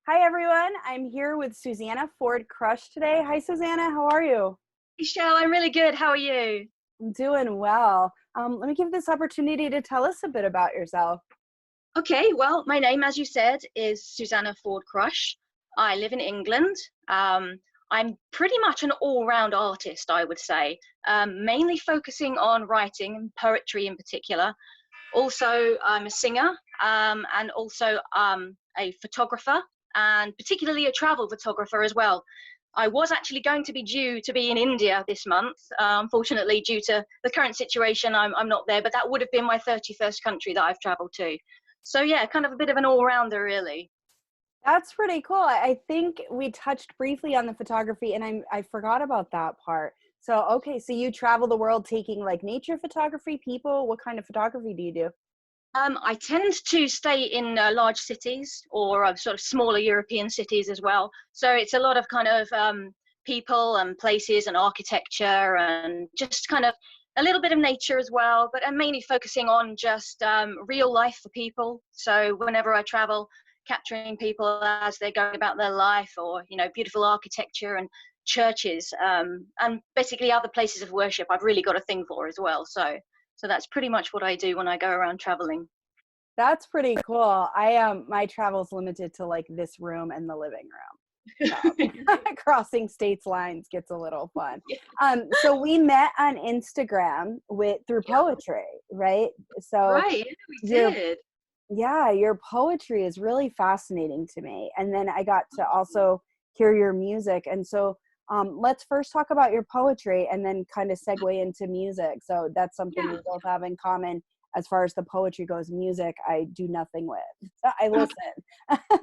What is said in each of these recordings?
Hi, everyone. I'm here with Susannah Ford Crush today. Hi, Susannah. How are you? Hey, Sheryl, I'm really good. How are you? I'm doing well. Let me give this opportunity to tell us a bit about yourself. Okay, well, my name, as you said, is Susannah Ford Crush. I live in England. I'm pretty much an all-round artist, I would say, mainly focusing on writing and poetry in particular. Also, I'm a singer and also a photographer, and particularly a travel photographer as well. I was actually going to be due to be in India this month. Unfortunately, due to the current situation, I'm not there, but that would have been my 31st country that I've traveled to. So, yeah, kind of a bit of an all rounder, really. That's pretty cool. I think we touched briefly on the photography, and I forgot about that part. So, okay, so you travel the world taking like nature photography, people. What kind of photography do you do? I tend to stay in large cities or sort of smaller European cities as well. So it's a lot of kind of people and places and architecture and just kind of a little bit of nature as well. But I'm mainly focusing on just real life for people. So whenever I travel, capturing people as they're going about their life, or beautiful architecture and churches, and basically other places of worship. I've really got a thing for as well. So that's pretty much what I do when I go around traveling. That's pretty cool. My travel's limited to like this room and the living room. So crossing states lines gets a little fun. Yeah. So we met on Instagram with through Yeah. poetry, right? So Right. Yeah, we your did. yeah, your poetry is really fascinating to me. And then I got to also hear your music. And so let's first talk about your poetry and then kind of segue into music. So that's something Yeah. we both have in common as far as the poetry goes. Music, I do nothing with. I listen.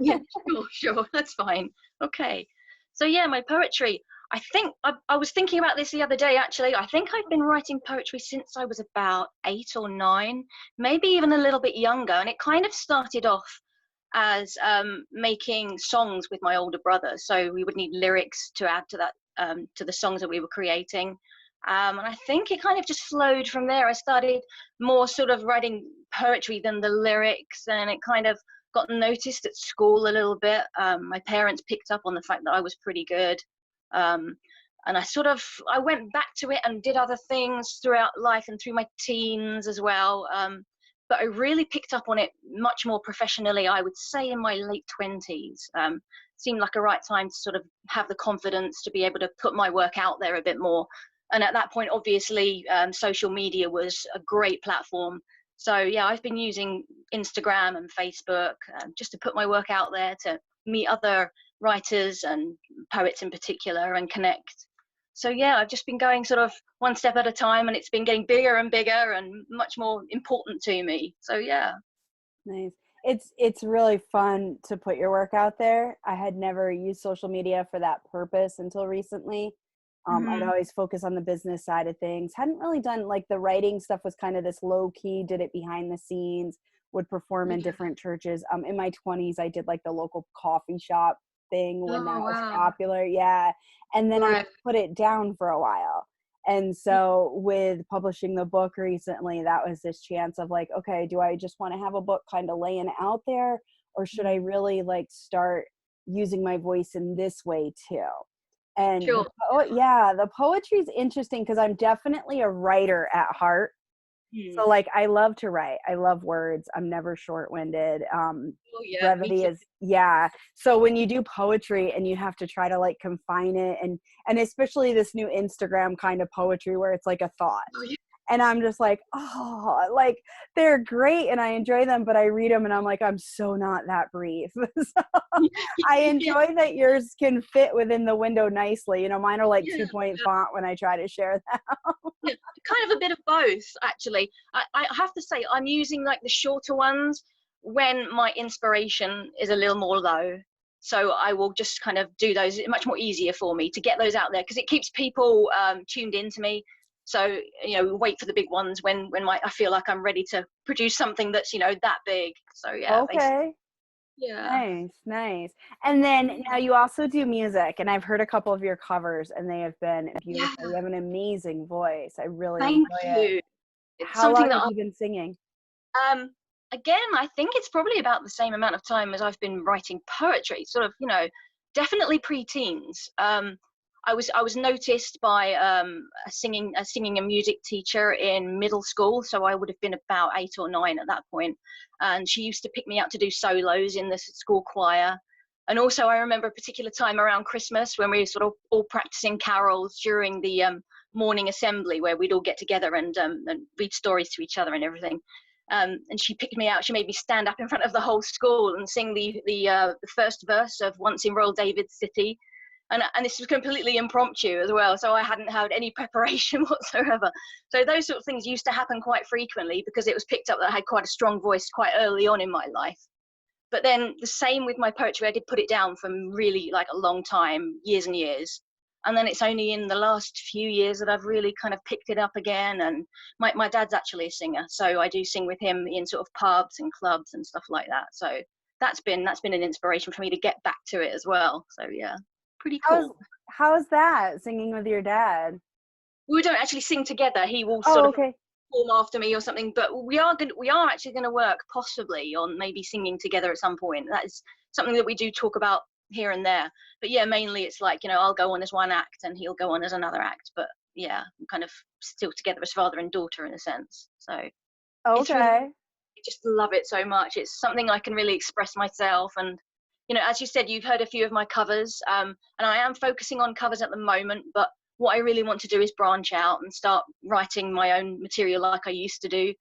Yeah. Sure. Sure. That's fine. Okay. So yeah, my poetry. I think I was thinking about this the other day. Actually, I think I've been writing poetry since I was about 8 or 9, maybe even a little bit younger. And it kind of started off as making songs with my older brother. So we would need lyrics to add to that, to the songs that we were creating. And I think it kind of just flowed from there. I started more sort of writing poetry than the lyrics, and it kind of got noticed at school a little bit. My parents picked up on the fact that I was pretty good. Um, and I went back to it and did other things throughout life and through my teens as well. But I really picked up on it much more professionally, I would say, in my late 20s. Seemed like a right time to sort of have the confidence to be able to put my work out there a bit more. And at that point, obviously, social media was a great platform. So yeah, I've been using Instagram and Facebook just to put my work out there, to meet other writers and poets in particular and connect. So yeah, I've just been going sort of one step at a time, and it's been getting bigger and bigger and much more important to me. So yeah. Nice. It's really fun to put your work out there. I had never used social media for that purpose until recently. I'd Hmm. always focus on the business side of things. Hadn't really done like the writing stuff was kind of this low key, did it behind the scenes, would perform in Yeah. different churches. In my 20s, I did like the local coffee shop thing when that Oh was wow. popular. Yeah. And then I Right. put it down for a while. And so with publishing the book recently, that was this chance of like, okay, do I just want to have a book kind of laying out there, or should I Mm. really like start using my voice in this way too? And Sure. yeah, the poetry is interesting because I'm definitely a writer at heart. Mm. So like I love to write. I love words. I'm never short-winded. Oh yeah, me Brevity too. is yeah. So when you do poetry and you have to try to like confine it, and especially this new Instagram kind of poetry where it's like a thought. Oh, yeah. And I'm just like, oh, like they're great and I enjoy them, but I read them and I'm like, I'm so not that brief. So I Yeah, enjoy that yours can fit within the window nicely. Mine are like yeah, 2-point font when I try to share that. yeah. Kind of a bit of both, actually. I have to say, I'm using like the shorter ones when my inspiration is a little more low. So I will just kind of do those. It's much more easier for me to get those out there because it keeps people tuned into me. So wait for the big ones when I feel like I'm ready to produce something that's that big. So yeah, basically, Okay. yeah, Nice, nice. And then now you also do music, and I've heard a couple of your covers, and they have been yeah. beautiful. You have an amazing voice. I really Thank enjoy it. you. It's How something long that have you been singing? again, I think it's probably about the same amount of time as I've been writing poetry, sort of, definitely pre-teens. I was noticed by a singing and music teacher in middle school, so I would have been about 8 or 9 at that point, and she used to pick me out to do solos in the school choir. And also, I remember a particular time around Christmas when we were sort of all practicing carols during the morning assembly, where we'd all get together and read stories to each other and everything. And she picked me out. She made me stand up in front of the whole school and sing the first verse of "Once in Royal David's City," and this was completely impromptu as well. So I hadn't had any preparation whatsoever. So those sort of things used to happen quite frequently because it was picked up that I had quite a strong voice quite early on in my life. But then the same with my poetry, I did put it down for really like a long time, years and years. And then it's only in the last few years that I've really kind of picked it up again. And my dad's actually a singer, so I do sing with him in sort of pubs and clubs and stuff like that. So that's been an inspiration for me to get back to it as well. So yeah, pretty cool. How's that, singing with your dad? We don't actually sing together. He will Oh, sort of okay. perform after me or something, but we are actually going to work possibly on maybe singing together at some point. That is something that we do talk about here and there. But yeah, mainly it's like, I'll go on as one act and he'll go on as another act. But yeah, I'm kind of still together as father and daughter in a sense. So it's really, Okay. I just love it so much. It's something I can really express myself. And as you said, you've heard a few of my covers, and I am focusing on covers at the moment, but what I really want to do is branch out and start writing my own material like I used to do,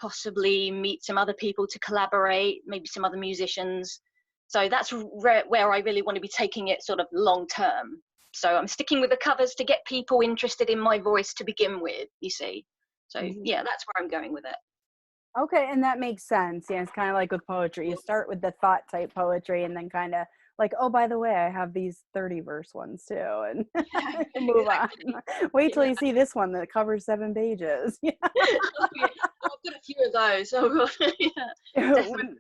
possibly meet some other people to collaborate, maybe some other musicians. So that's where I really want to be taking it sort of long term. So I'm sticking with the covers to get people interested in my voice to begin with, you see. So yeah, that's where I'm going with it. Okay, and that makes sense. Yeah, it's kind of like with poetry. You start with the thought type poetry and then kind of like, oh, by the way, I have these 30 verse ones too, and move Exactly. on. Wait till you see this one that covers 7 pages. Yeah. Oh, yeah. I've got a few of those. Oh, God. Yeah, definitely.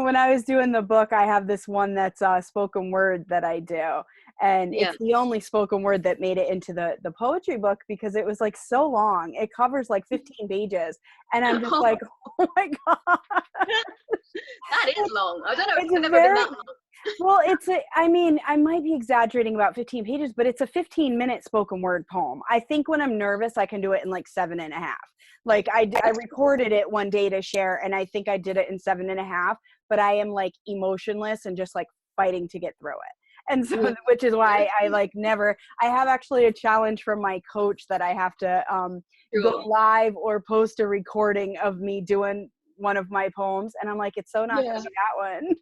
When I was doing the book, I have this one that's spoken word that I do. And Yeah. it's the only spoken word that made it into the poetry book because it was like so long. It covers like 15 pages. And I'm just like, oh my God. That is long. I don't know if It's it's a ever been very, that long. well, I mean, I might be exaggerating about 15 pages, but it's a 15-minute spoken word poem. I think when I'm nervous, I can do it in like 7.5. Like I recorded it one day to share, and I think I did it in 7.5, but I am like emotionless and just like fighting to get through it. And so, which is why I like never, I have actually a challenge from my coach that I have to go live or post a recording of me doing one of my poems. And I'm like, it's so not going to be that one.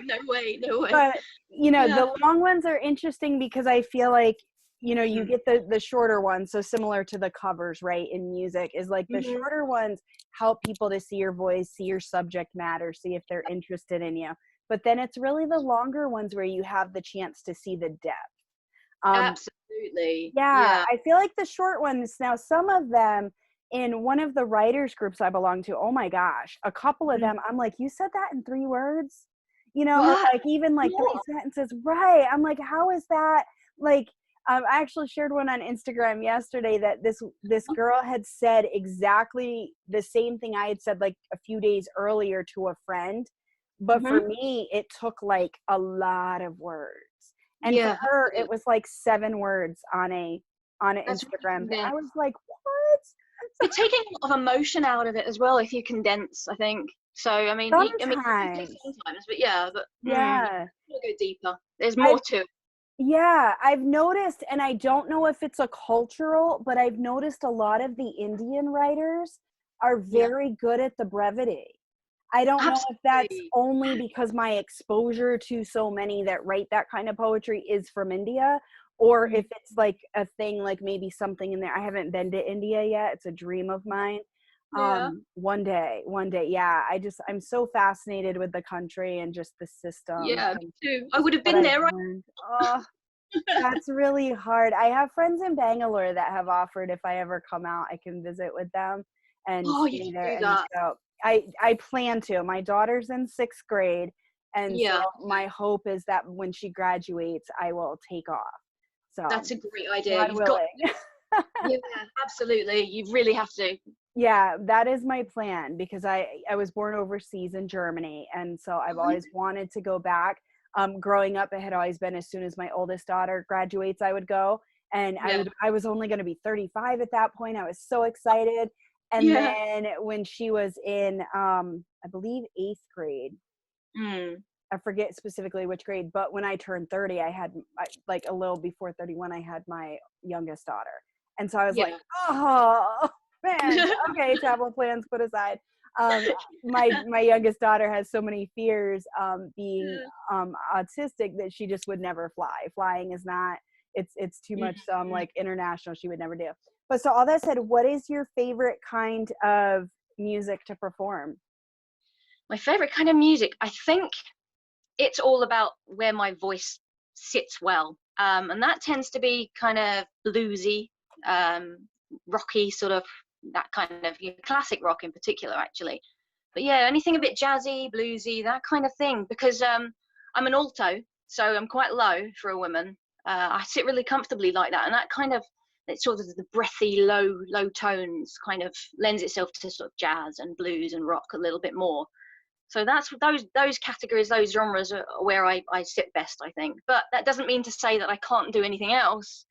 No way. But, the long ones are interesting because I feel like, you get the shorter ones. So similar to the covers, right, in music is like the shorter ones help people to see your voice, see your subject matter, see if they're interested in you. But then it's really the longer ones where you have the chance to see the depth. Absolutely. Yeah, I feel like the short ones, now some of them in one of the writers groups I belong to, oh my gosh, a couple of them, I'm like, you said that in 3 words? Or like even like 3 sentences. Right. I'm like, how is that? Like, I actually shared one on Instagram yesterday that this girl had said exactly the same thing I had said like a few days earlier to a friend. But for me, it took like a lot of words. And for her, it was like 7 words on an Instagram thing. I was like, what? You're taking a lot of emotion out of it as well if you condense, I think. So, I mean, sometimes, but yeah, we'll go deeper. There's more to it. Yeah, I've noticed, and I don't know if it's a cultural, but I've noticed a lot of the Indian writers are very good at the brevity. I don't know if that's only because my exposure to so many that write that kind of poetry is from India, or if it's like a thing, like maybe something in there. I haven't been to India yet. It's a dream of mine. One day. Yeah. I'm so fascinated with the country and just the system. Yeah, me too. I would have been there. Oh, that's really hard. I have friends in Bangalore that have offered if I ever come out, I can visit with them and stay there. And so I plan to. My daughter's in 6th grade. And so my hope is that when she graduates, I will take off. So that's a great idea. You've got, yeah, absolutely. You really have to. Yeah, that is my plan because I was born overseas in Germany, and so I've Oh, always wanted to go back. Growing up, it had always been as soon as my oldest daughter graduates, I would go, and yeah. I was only going to be 35 at that point. I was so excited, and Yeah. then when she was in, I believe 8th grade, Mm. I forget specifically which grade, but when I turned 30, like a little before 31, I had my youngest daughter. And so I was like, Yeah. oh, man. So, okay, travel plans put aside. My youngest daughter has so many fears being autistic that she just would never fly. Flying is not, it's too much Mm. like international she would never do. But so all that said, what is your favorite kind of music to perform? My favorite kind of music, I think it's all about where my voice sits well. And that tends to be kind of bluesy, um, rocky, sort of that kind of classic rock in particular, actually. But yeah, anything a bit jazzy, bluesy, that kind of thing. Because I'm an alto, so I'm quite low for a woman. I sit really comfortably like that, and that kind of it's sort of the breathy, low tones kind of lends itself to sort of jazz and blues and rock a little bit more. So that's those categories, those genres are where I sit best, I think. But that doesn't mean to say that I can't do anything else.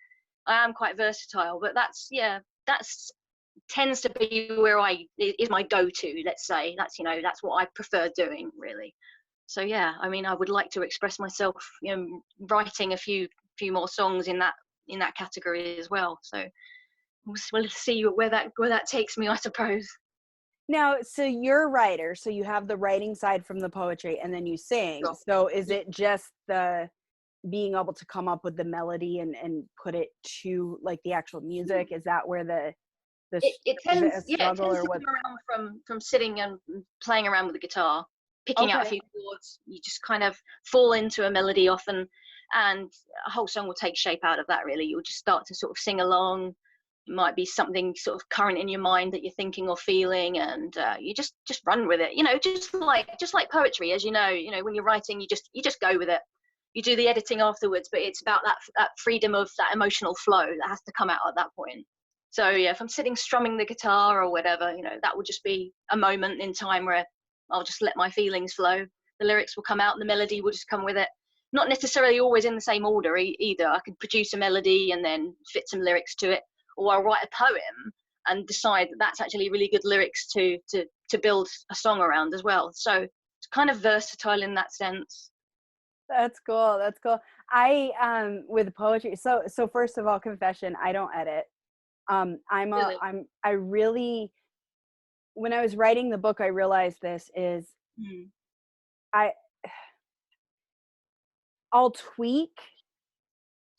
I am quite versatile, but that's tends to be where I is my go-to. Let's say that's what I prefer doing really. So yeah, I mean, I would like to express myself, writing a few more songs in that category as well. So we'll see where that takes me, I suppose. Now, so you're a writer, so you have the writing side from the poetry and then you sing. Sure. So is it just the being able to come up with the melody and put it to like the actual music? Is that where It is it a tends, yeah, it struggle tends or to what? come around from sitting and playing around with the guitar, picking out a Okay. few chords. You just kind of fall into a melody often, and a whole song will take shape out of that. Really, you'll just start to sort of sing along. It might be something sort of current in your mind that you're thinking or feeling, and you just run with it. Just like poetry, as when you're writing, you just go with it. You do the editing afterwards, but it's about that freedom of that emotional flow that has to come out at that point. So yeah, if I'm sitting strumming the guitar or whatever, that would just be a moment in time where I'll just let my feelings flow. The lyrics will come out, and the melody will just come with it. Not necessarily always in the same order either. I could produce a melody and then fit some lyrics to it, or I'll write a poem and decide that that's actually really good lyrics to build a song around as well. So it's kind of versatile in that sense. That's cool. That's cool. I with poetry. So first of all, confession, I don't edit. Really. I really when I was writing the book, I realized this is Mm. I I'll tweak.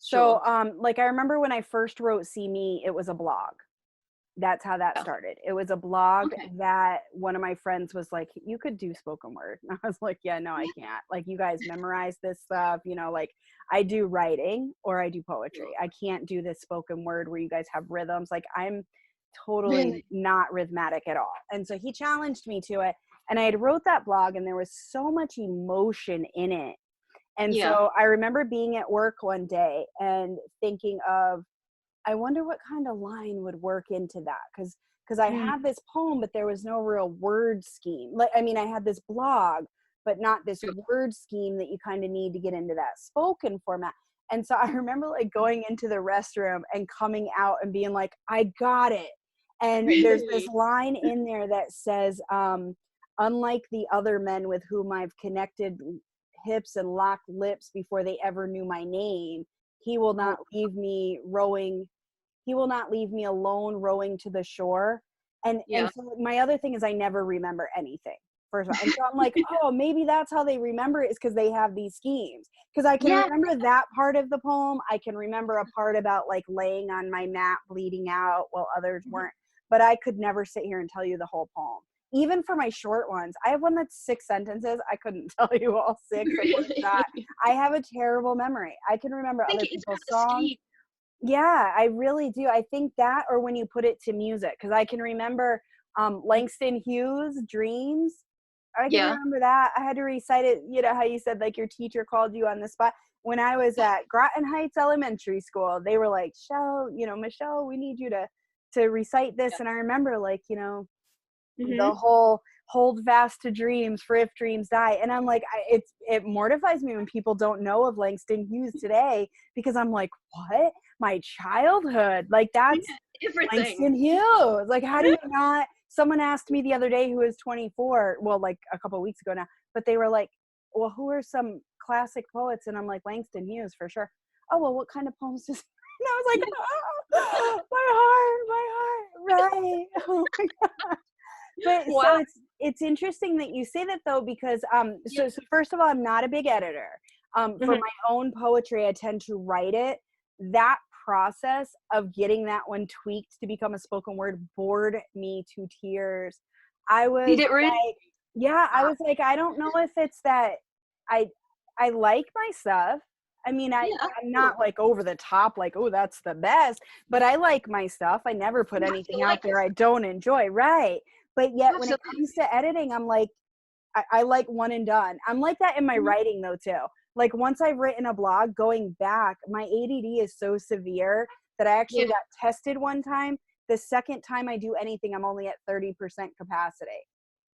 Sure. So like I remember when I first wrote See Me, it was a blog. That's how that Yeah. started. It was a blog Okay. that one of my friends was like, "You could do spoken word." And I was like, "Yeah, no, I can't. Like, you guys memorize this stuff, like I do writing or I do poetry. Sure. I can't do this spoken word where you guys have rhythms. Like, I'm totally Really. not rhythmic at all." And so he challenged me to it. And I had wrote that blog and there was so much emotion in it. And Yeah. so I remember being at work one day and thinking of, I wonder what kind of line would work into that, because I Mm. had this poem, but there was no real word scheme. Like, I mean, I had this blog, but not this Sure. word scheme that you kind of need to get into that spoken format. And so I remember like going into the restroom and coming out and being like, I got it. And there's this Really. line in there that says, unlike the other men with whom I've connected hips and locked lips before they ever knew my name, he will Oh, not leave me rowing he will not leave me alone rowing to the shore. And yeah. so my other thing is I never remember anything, first of all. And so I'm like, oh, maybe that's how they remember it, is because they have these schemes. Because I can Yeah. remember that part of the poem. I can remember a part about like laying on my mat bleeding out while others Mhm. weren't. But I could never sit here and tell you the whole poem. Even for my short ones, I have one that's 6 sentences. I couldn't tell you all six in one shot. Really. I have a terrible memory. I can remember I think other it is about people's the songs. scheme. Yeah, I really do. I think that, or when you put it to music, because I can remember Langston Hughes' Dreams. I can Yeah. remember that. I had to recite it, how you said like your teacher called you on the spot. When I was at Groton Heights Elementary School, they were like, Michelle, we need you to to recite this. And I remember, like, you know, Mm-hmm. the whole hold fast to dreams, for if dreams die. And I'm like, it mortifies me when people don't know of Langston Hughes today, because I'm like, what? My childhood, like, that's Everything. Langston Hughes. Like, how do you not? Someone asked me the other day, who is 24, well, like a couple of weeks ago now, but they were like, well, who are some classic poets? And I'm like, Langston Hughes for sure. Oh, well, what kind of poems does? And I was like, oh, my heart, right? Oh my God. But Wow. so it's interesting that you say that, though, because so first of all, I'm not a big editor. For my own poetry, I tend to write it. That process of getting that one tweaked to become a spoken word bored me to tears. I was Did it really? like, yeah, I was like, I don't know if it's that I like my stuff. I mean, I'm not like over the top, like, oh, that's the best, but I like my stuff. I never put anything out there I don't enjoy, right? But yet when it comes to editing, I'm like, I like one and done. I'm like that in my writing, though, too. Like, once I've written a blog, going back, my ADD is so severe that I actually got tested one time. The second time I do anything, I'm only at 30% capacity.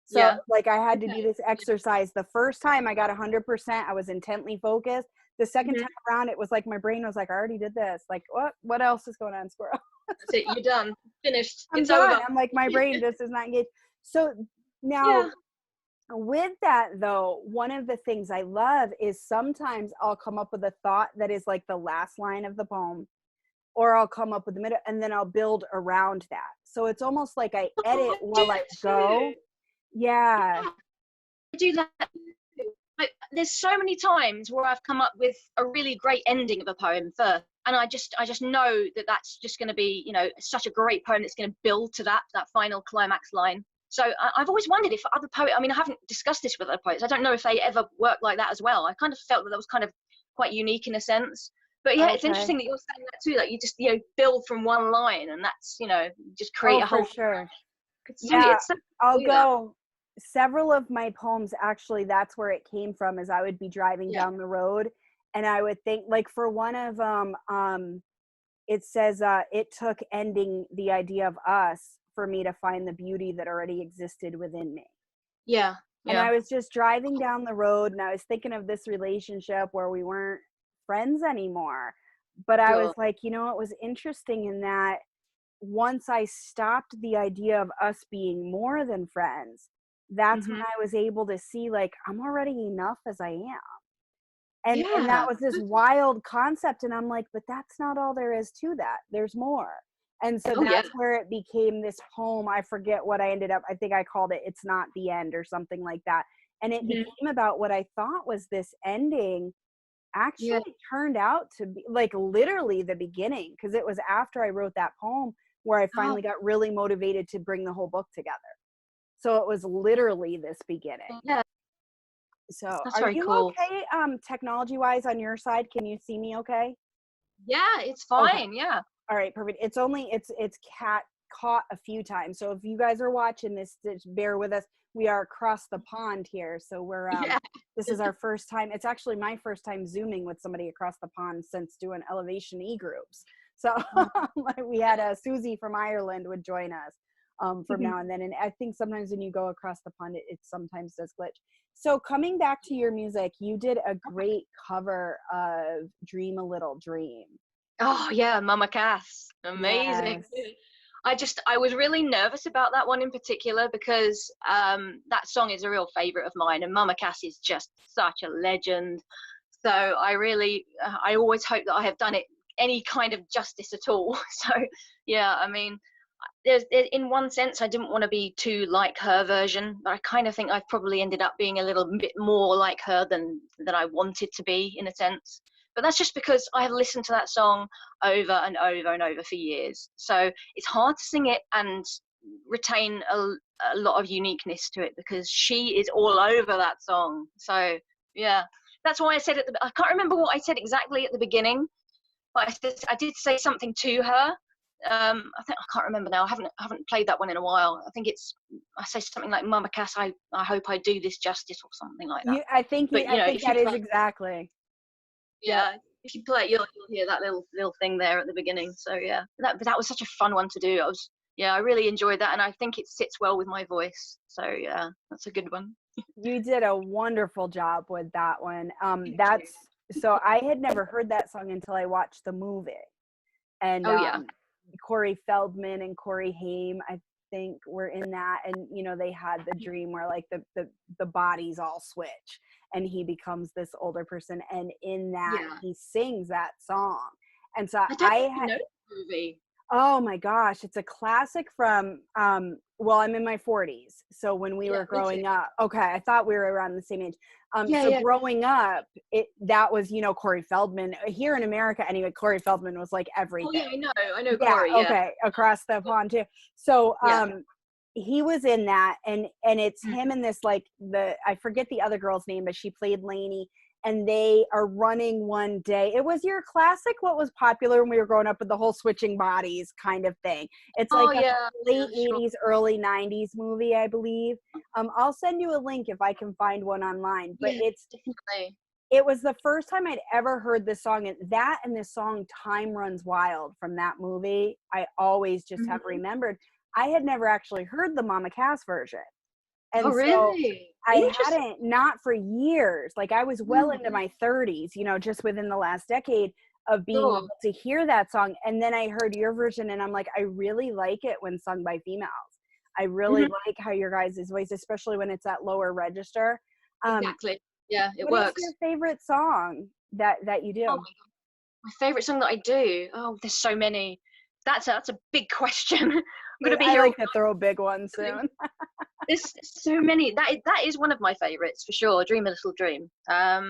So like, I had to do this exercise. The first time I got 100%, I was intently focused. The second time around, it was like my brain was like, I already did this. Like, what else is going on, squirrel? That's it. You're done. Finished. It's done. Over. I'm like, my brain just is not engaged. So now with that, though, one of the things I love is sometimes I'll come up with a thought that is like the last line of the poem, or I'll come up with the middle, and then I'll build around that. So it's almost like I edit while I go. Yeah. I do that. Like, there's so many times where I've come up with a really great ending of a poem first, and I just know that that's just going to be, you know, such a great poem that's going to build to that final climax line. So I've always wondered if other poets, I mean, I haven't discussed this with other poets, I don't know if they ever work like that as well. I kind of felt that was kind of quite unique in a sense. But yeah, it's interesting that you're saying that too, like you just, you know, build from one line, and that's, you know, just create a whole. For sure. It's so I'll go. Several of my poems, actually, that's where it came from, is I would be driving down the road, and I would think, like, for one of them, it says, it took ending the idea of us for me to find the beauty that already existed within me. Yeah. And I was just driving down the road, and I was thinking of this relationship where we weren't friends anymore. But I was like, you know, it was interesting in that once I stopped the idea of us being more than friends, that's when I was able to see, like, I'm already enough as I am. And that was this wild concept. And I'm like, but that's not all there is to that. There's more. And so that's where it became this poem. I forget what I ended up, I think I called it It's Not the End or something like that. And it became about what I thought was this ending actually turned out to be like literally the beginning, because it was after I wrote that poem where I finally got really motivated to bring the whole book together. So it was literally this beginning. Yeah. So that's are you cool. Okay, technology wise on your side? Can you see me okay? Yeah, it's fine. Okay. Yeah. All right, perfect. It's only it's cat caught a few times. So if you guys are watching this, just bear with us. We are across the pond here. So we're this is our first time. It's actually my first time Zooming with somebody across the pond since doing Elevation E-groups. So we had Susie from Ireland would join us from now and then. And I think sometimes when you go across the pond, it sometimes does glitch. So coming back to your music, you did a great cover of Dream a Little Dream. Oh yeah, Mama Cass. Amazing. Yes. I was really nervous about that one in particular because that song is a real favorite of mine, and Mama Cass is just such a legend. So I always hope that I have done it any kind of justice at all. So yeah, I mean, there's in one sense I didn't want to be too like her version, but I kind of think I've probably ended up being a little bit more like her than I wanted to be, in a sense. But that's just because I have listened to that song over and over and over for years. So it's hard to sing it and retain a lot of uniqueness to it, because she is all over that song. So yeah, that's why I said I can't remember what I said exactly at the beginning, but I did say something to her. I can't remember now. I haven't played that one in a while. I think I say something like, Mama Cass, I hope I do this justice, or something like that. I think that is exactly. Yeah. if you play it, you'll hear that little thing there at the beginning. So yeah, that was such a fun one to do. I really enjoyed that, and I think it sits well with my voice. So yeah, that's a good one. You did a wonderful job with that one. Thank you. So I had never heard that song until I watched the movie. And Oh yeah, Corey Feldman and Corey Haim, I think, were in that. And they had the dream where like the bodies all switch and he becomes this older person, and in that yeah. he sings that song. And so I don't even know the movie. oh my gosh, it's a classic from well, I'm in my 40s, so when we were growing up. Okay, I thought we were around the same age. Growing up, that was Corey Feldman here in America anyway. Corey Feldman was like everything. Oh yeah, I know Corey. Yeah. Okay, across the pond too. So he was in that, and it's him and this like I forget the other girl's name, but she played Lainey. And they are running one day. It was your classic, what was popular when we were growing up with the whole switching bodies kind of thing. It's like late 80s, early 90s movie, I believe. I'll send you a link if I can find one online. But it was the first time I'd ever heard this song. And this song, Time Runs Wild, from that movie, I always just have remembered. I had never actually heard the Mama Cass version. And really? I hadn't, not for years. Like I was well into my 30s, just within the last decade of being able to hear that song. And then I heard your version and I'm like, I really like it when sung by females. I really like how your guys' voice, especially when it's at lower register. Exactly. Yeah, it what works. What is your favorite song that you do? Oh my God. My favorite song that I do? Oh, there's so many. That's a big question. I'm gonna be here. I like to throw a big one soon. There's so many. That is one of my favorites for sure. Dream a Little Dream. I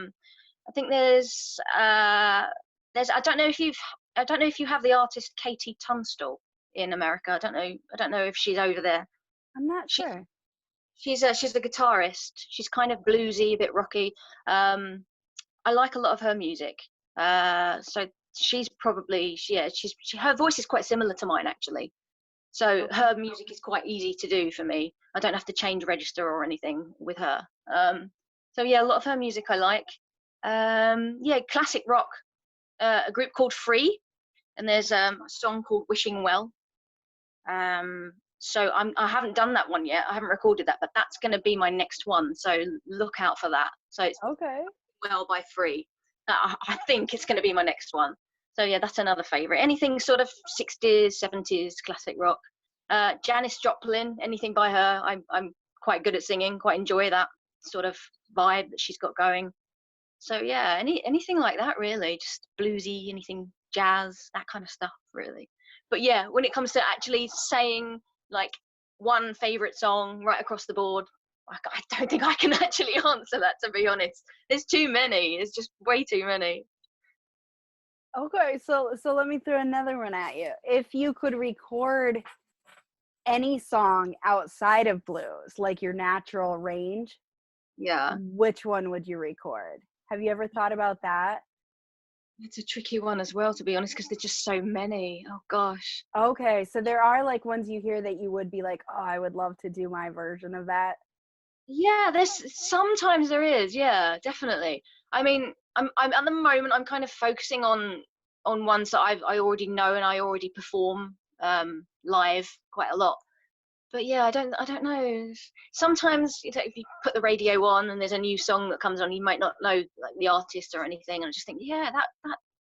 think there's I don't know if you have the artist Katie Tunstall in America. I don't know if she's over there. I'm not sure. She's a guitarist. She's kind of bluesy, a bit rocky. I like a lot of her music. So she's probably her voice is quite similar to mine actually. So her music is quite easy to do for me. I don't have to change register or anything with her. So yeah, a lot of her music I like. Classic rock. A group called Free, and there's a song called Wishing Well. So I haven't done that one yet. I haven't recorded that, but that's going to be my next one. So look out for that. So it's Well by Free. I think it's going to be my next one. So yeah, that's another favorite. Anything sort of 60s, 70s classic rock. Janis Joplin, anything by her. I'm quite good at singing. Quite enjoy that sort of vibe that she's got going. So yeah, anything like that really. Just bluesy, anything jazz, that kind of stuff really. But yeah, when it comes to actually saying like one favorite song right across the board, I don't think I can actually answer that, to be honest. There's too many. It's just way too many. Okay, so let me throw another one at you. If you could record any song outside of blues, like your natural range, which one would you record? Have you ever thought about that? It's a tricky one as well, to be honest, because there's just so many. Oh gosh. Okay, so there are like ones you hear that you would be like, oh, I would love to do my version of that. Yeah, sometimes there is. Yeah, definitely. I mean, I'm at the moment I'm kind of focusing on ones that I already know and I already perform live quite a lot. But yeah, I don't know. Sometimes if you put the radio on and there's a new song that comes on, you might not know like the artist or anything, and I just think, yeah,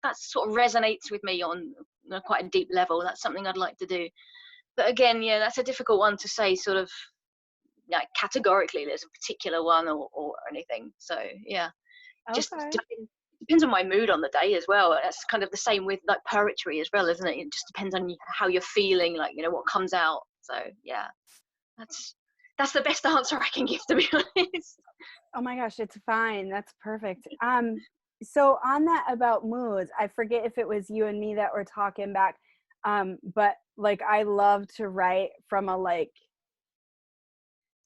that sort of resonates with me on quite a deep level. That's something I'd like to do. But again, yeah, that's a difficult one to say sort of like categorically there's a particular one or anything. So yeah, just depends on my mood on the day as well. That's kind of the same with like poetry as well, isn't it? It just depends on how you're feeling, like what comes out. So yeah, that's the best answer I can give, to be honest. Oh my gosh, it's fine. That's perfect. So on that about moods, I forget if it was you and me that were talking back, but like I love to write from a like,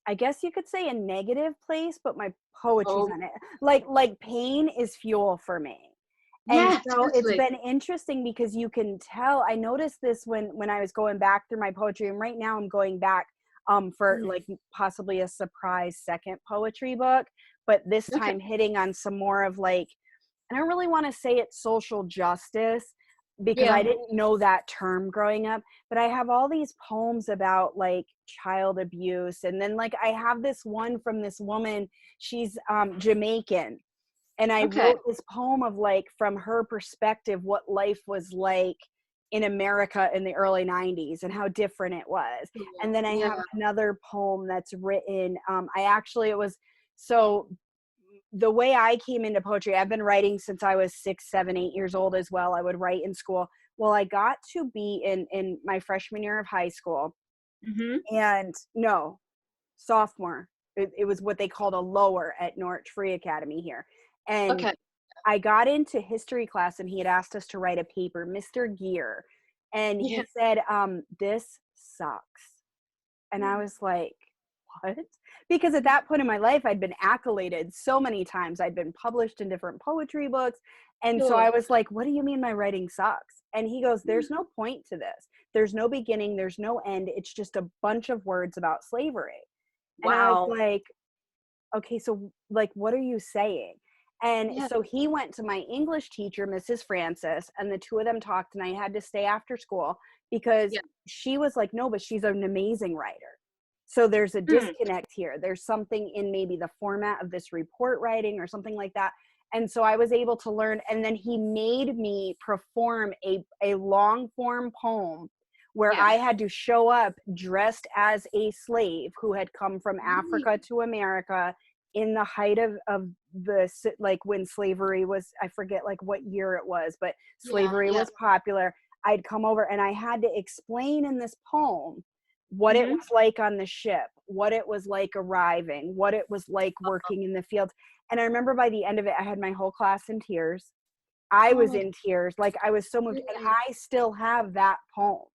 I guess you could say a negative place, but my poetry's on it. Like pain is fuel for me. And so it's been interesting because you can tell, I noticed this when I was going back through my poetry, and right now I'm going back for like possibly a surprise second poetry book, but this time hitting on some more of like I don't really want to say it's social justice because Yeah. I didn't know that term growing up, but I have all these poems about like child abuse. And then like I have this one from this woman, she's Jamaican. And I Okay. wrote this poem of like, from her perspective, what life was like in America in the early 90s and how different it was. And then I Yeah. have another poem that's written, it was, so the way I came into poetry, I've been writing since I was 6, 7, 8 years old as well. I would write in school. Well, I got to be in my freshman year of high school, Mhm. and no, sophomore. It was what they called a lower at Norwich Free Academy here. And Okay. I got into history class, and he had asked us to write a paper, Mr. Gear. And Yeah. he said, this sucks. And I was like, what? Because at that point in my life, I'd been accoladed so many times. I'd been published in different poetry books. And so Sure. I was like, what do you mean my writing sucks? And he goes, there's no point to this. There's no beginning. There's no end. It's just a bunch of words about slavery. And I was Wow. like, okay, so like, what are you saying? And Yeah. so he went to my English teacher, Mrs. Francis, and the two of them talked, and I had to stay after school because Yeah. she was like, no, but she's an amazing writer. So there's a Mm. disconnect here. There's something in maybe the format of this report writing or something like that. And so I was able to learn, and then he made me perform a long form poem where Yeah. I had to show up dressed as a slave who had come from Really? Africa to America in the height of the, like when slavery was, I forget like what year it was, but Yeah. slavery Yeah. was popular. I'd come over and I had to explain in this poem what it Mhm. was like on the ship, what it was like arriving, what it was like working in the fields. And I remember by the end of it, I had my whole class in tears. I Oh was my in tears. Like I was so moved, and God. I still have that poem.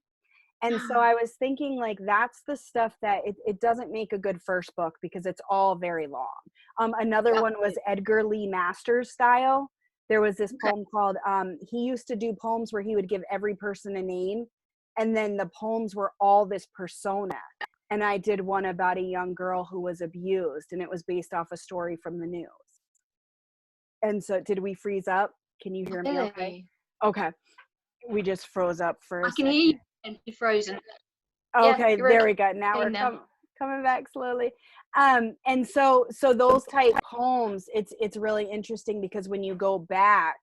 And so I was thinking, like, that's the stuff that it doesn't make a good first book because it's all very long. Another one was Absolutely. Edgar Lee Masters style. There was this Okay. poem called, he used to do poems where he would give every person a name, and then the poems were all this persona. And I did one about a young girl who was abused, and it was based off a story from the news. And so, did we freeze up? Can you hear me okay? Really? Okay. We just froze up for a I can hear you second. and you're frozen. Yeah, Okay, you're there we go. Now okay we're now. coming back slowly. And so those type poems, it's really interesting because when you go back,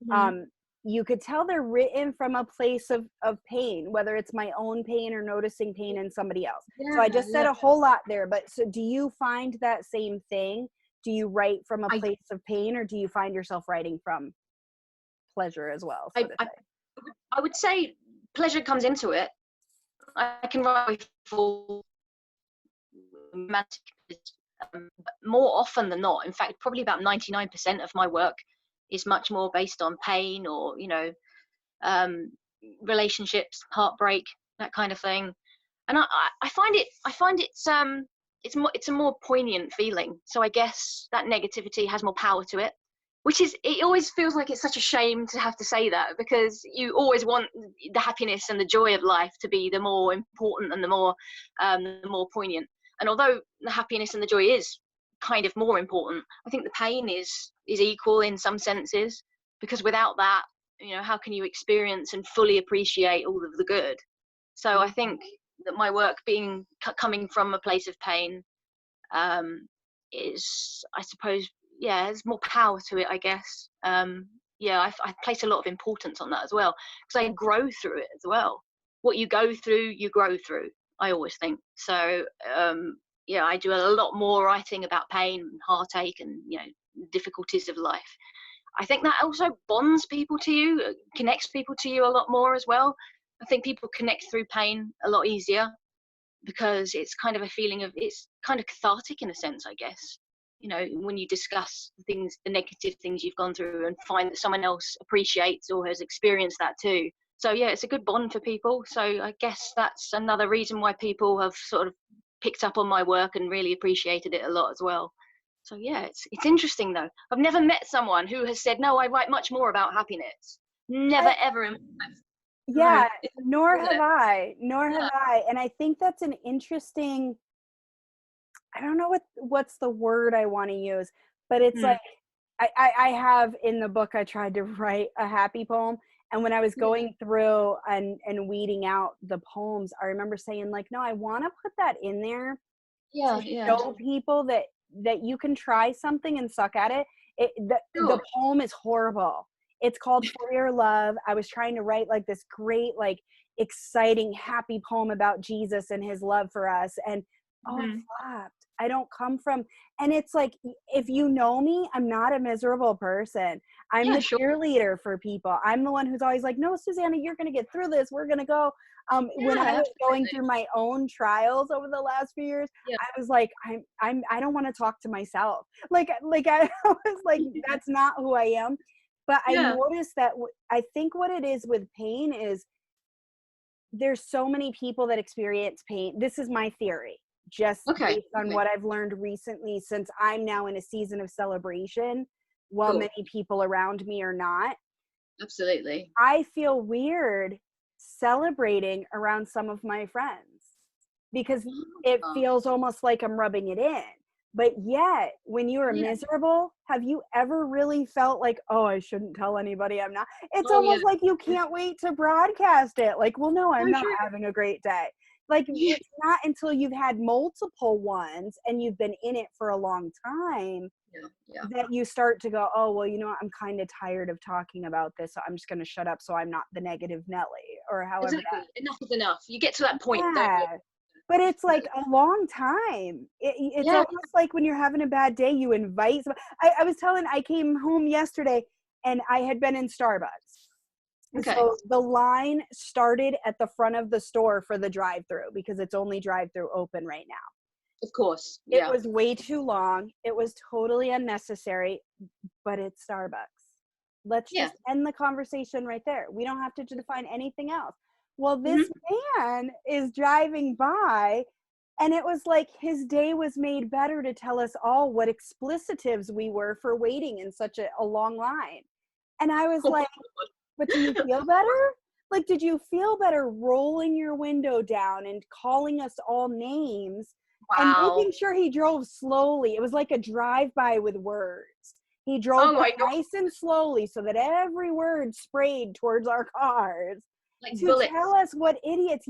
Mhm. um, you could tell they're written from a place of pain, whether it's my own pain or noticing pain in somebody else. So Yeah, I just said yeah. a whole lot there, but so do you find that same thing? Do you write from a I place of pain, or do you find yourself writing from pleasure as well, so I to I say? I would say pleasure comes into it. I can write for romantic, but more often than not, in fact, probably about 99% of my work is much more based on pain or, um, relationships, heartbreak, that kind of thing. And I find it's a more poignant feeling. So I guess that negativity has more power to it, which is, it always feels like it's such a shame to have to say that, because you always want the happiness and the joy of life to be the more important and the more poignant. And although the happiness and the joy is kind of more important, I think the pain is equal in some senses, because without that, how can you experience and fully appreciate all of the good? So I think that my work coming from a place of pain, um, is, I suppose, yeah, there's more power to it, I guess. Yeah, I place a lot of importance on that as well, because I grow through it as well. What you go through, you grow through. I always think so. Yeah, I do a lot more writing about pain and heartache and difficulties of life. I think that also bonds people to you, connects people to you a lot more as well. I think people connect through pain a lot easier, because it's kind of a feeling of, it's kind of cathartic in a sense, I guess. When you discuss the negative things you've gone through, and find that someone else appreciates or has experienced that too. So yeah, it's a good bond for people. So I guess that's another reason why people have sort of picked up on my work and really appreciated it a lot as well. So yeah, it's interesting though. I've never met someone who has said, no, I write much more about happiness. Never I, ever in my life. No, yeah, it's, nor isn't have it? I. Nor have Yeah. I. And I think that's an interesting, I don't know what's the word I want to use, but it's like Hmm. I have in the book, I tried to write a happy poem. And when I was going through and weeding out the poems, I remember saying like, no, I want to put that in there to show people that you can try something and suck at it. The poem is horrible. It's called For Your Love. I was trying to write like this great, like exciting, happy poem about Jesus and his love for us. And it flopped. I don't come from, and it's like, if you know me, I'm not a miserable person. I'm the cheerleader for people. I'm the one who's always like, no, Susannah, you're going to get through this. We're going to go. When I was going through my own trials over the last few years, I was like, I don't want to talk to myself. Like I was like, that's not who I am. But I noticed that I think what it is with pain is there's so many people that experience pain. This is my theory, just based on what I've learned recently, since I'm now in a season of celebration while many people around me are not. Absolutely. I feel weird celebrating around some of my friends because it feels almost like I'm rubbing it in. But yet, when you are miserable, have you ever really felt like, oh, I shouldn't tell anybody I'm not? It's almost like you can't wait to broadcast it. Like, well, no, I'm not having a great day. Like, it's not until you've had multiple ones and you've been in it for a long time that you start to go, oh, well, you know what? I'm kind of tired of talking about this, so I'm just going to shut up so I'm not the negative Nelly, or however Enough is enough. You get to that point, don't you? But it's like a long time. It's almost like when you're having a bad day, you invite somebody. I came home yesterday and I had been in Starbucks. Okay. So the line started at the front of the store for the drive-through because it's only drive-through open right now. Of course. It was way too long. It was totally unnecessary, but it's Starbucks. Let's just end the conversation right there. We don't have to define anything else. Well, this man is driving by, and it was like his day was made better to tell us all what explicitives we were for waiting in such a long line. And I was like, but do you feel better? Like, did you feel better rolling your window down and calling us all names and making sure he drove slowly? It was like a drive-by with words. He drove nice and slowly so that every word sprayed towards our cars. Like to tell us what idiots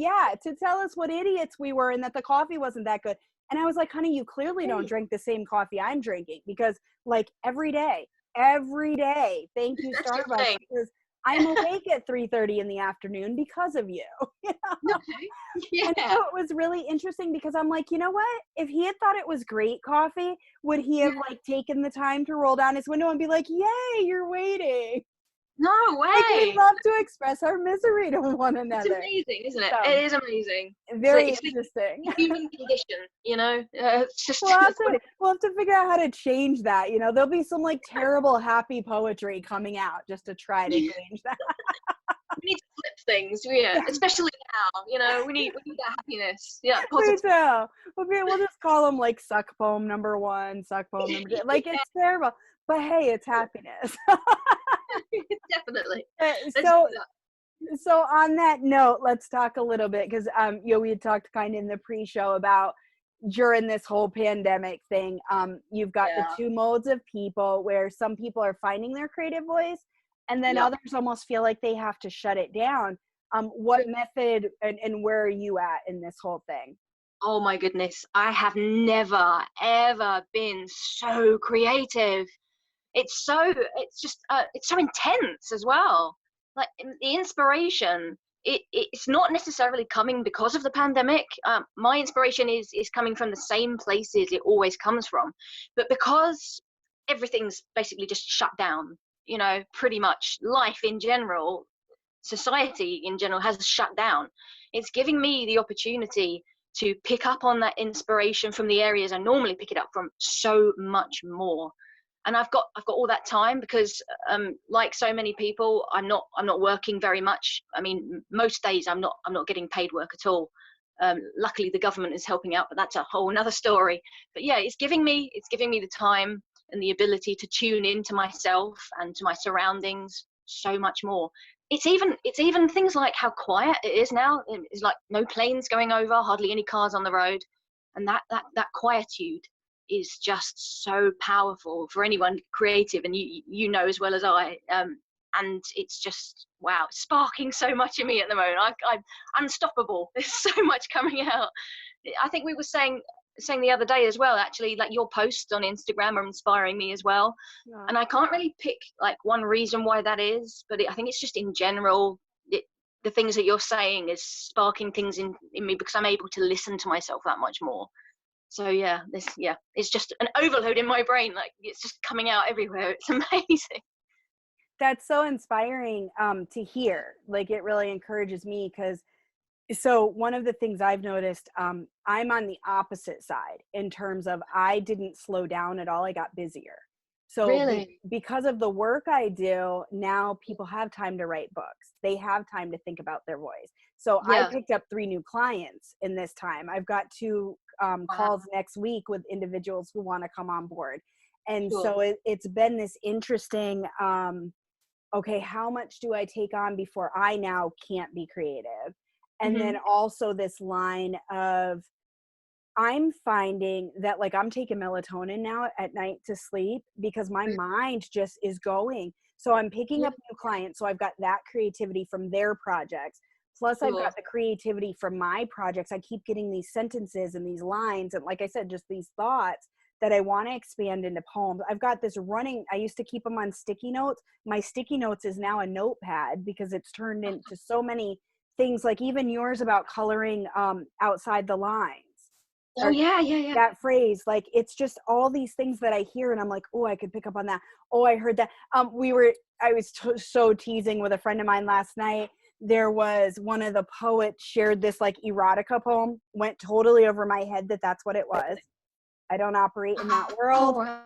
we were and that the coffee wasn't that good. And I was like, honey, you clearly don't drink the same coffee I'm drinking because like every day, thank you, Starbucks, because I'm awake at 3:30 in the afternoon because of you. You know? And so it was really interesting because I'm like, you know what? If he had thought it was great coffee, would he have like taken the time to roll down his window and be like, yay, you're waiting? No way. Like, we love to express our misery to one another. It's amazing, isn't it? So, it is amazing. Very interesting. Human condition, you know? It's just we'll have to figure out how to change that. You know, there'll be some like terrible happy poetry coming out just to try to change that. We need to flip things, especially now. You know, we need that happiness. Yeah, positive. We do. We'll just call them like suck poem number 1, suck poem number 2. Like it's terrible, but hey, it's happiness. Definitely. So on that note, let's talk a little bit because we had talked kind of in the pre-show about during this whole pandemic thing. You've got the two modes of people where some people are finding their creative voice, and then others almost feel like they have to shut it down. What method and where are you at in this whole thing? Oh my goodness, I have never ever been so creative. It's so intense as well. Like the inspiration, it's not necessarily coming because of the pandemic. My inspiration is coming from the same places it always comes from, but because everything's basically just shut down, you know, pretty much life in general, society in general has shut down. It's giving me the opportunity to pick up on that inspiration from the areas I normally pick it up from so much more. And I've got all that time because like so many people, I'm not working very much. I mean, most days I'm not getting paid work at all. Luckily the government is helping out, but that's a whole another story. But yeah, it's giving me the time and the ability to tune into myself and to my surroundings so much more. It's even things like how quiet it is now. It's like no planes going over, hardly any cars on the road, and that quietude is just so powerful for anyone creative, and you know as well as I. And it's just, wow, sparking so much in me at the moment. I'm unstoppable. There's so much coming out. I think we were saying the other day as well, actually, like your posts on Instagram are inspiring me as well. Yeah. And I can't really pick like one reason why that is, but I think it's just in general, the things that you're saying is sparking things in me, because I'm able to listen to myself that much more. So yeah, it's just an overload in my brain. Like it's just coming out everywhere. It's amazing. That's so inspiring to hear. Like it really encourages me, because so one of the things I've noticed, I'm on the opposite side in terms of I didn't slow down at all. I got busier. So Really? because of the work I do, now people have time to write books. They have time to think about their voice. So I Yeah. picked up 3 new clients in this time. I've got 2 calls next week with individuals who want to come on board. And Sure. so it's been this interesting, okay, how much do I take on before I now can't be creative? And then also this line of, I'm finding that like I'm taking melatonin now at night to sleep because my mind just is going. So I'm picking Yeah. up new clients. So I've got that creativity from their projects. Plus I've Sure. got the creativity from my projects. I keep getting these sentences and these lines. And like I said, just these thoughts that I want to expand into poems. I've got this running, I used to keep them on sticky notes. My sticky notes is now a notepad because it's turned into so many things, like even yours about coloring outside the lines. Oh yeah. That phrase, like it's just all these things that I hear and I'm like, oh, I could pick up on that. Oh, I heard that. I was so teasing with a friend of mine last night. There was one of the poets shared this like erotica poem, went totally over my head that's what it was. I don't operate in that Oh world. wow.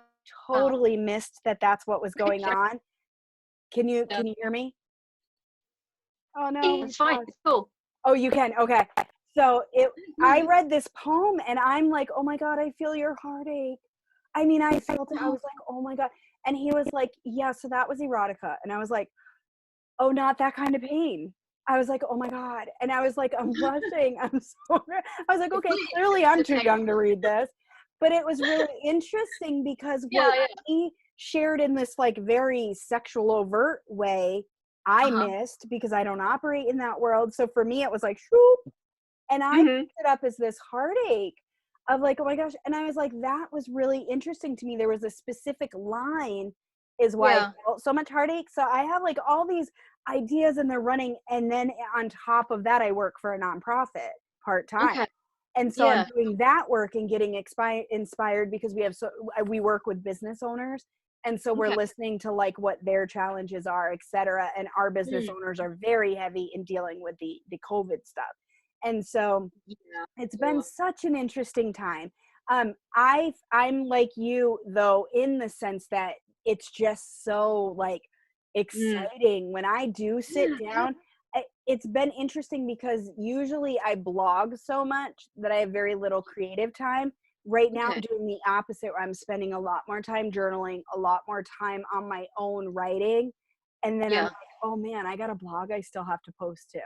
Totally missed that's what was going Sure. on. Can you Yeah. hear me? Oh no. It's fine. It's cool. Oh, you can. Okay. So I read this poem and I'm like, oh my God, I feel your heartache. I mean, I felt it. I was like, oh my God. And he was like, yeah, so that was erotica. And I was like, oh, not that kind of pain. I was like, oh my God. And I was like, I'm blushing. I was like, okay, clearly I'm too young to read this. But it was really interesting because what Yeah. he shared in this like very sexual overt way, I missed because I don't operate in that world. So for me, it was like, shoop. And I picked it up as this heartache of like, oh my gosh. And I was like, that was really interesting to me. There was a specific line is why I felt so much heartache. So I have like all these ideas and they're running. And then on top of that, I work for a nonprofit part-time. Okay. And so I'm doing that work and getting inspired because we work with business owners. And so we're listening to like what their challenges are, et cetera. And our business owners are very heavy in dealing with the COVID stuff. And so it's been such an interesting time. I'm like you though, in the sense that it's just so like exciting when I do sit down. It's been interesting because usually I blog so much that I have very little creative time. Right now I'm doing the opposite, where I'm spending a lot more time journaling, a lot more time on my own writing. And then I'm like, oh man, I got a blog I still have to post too.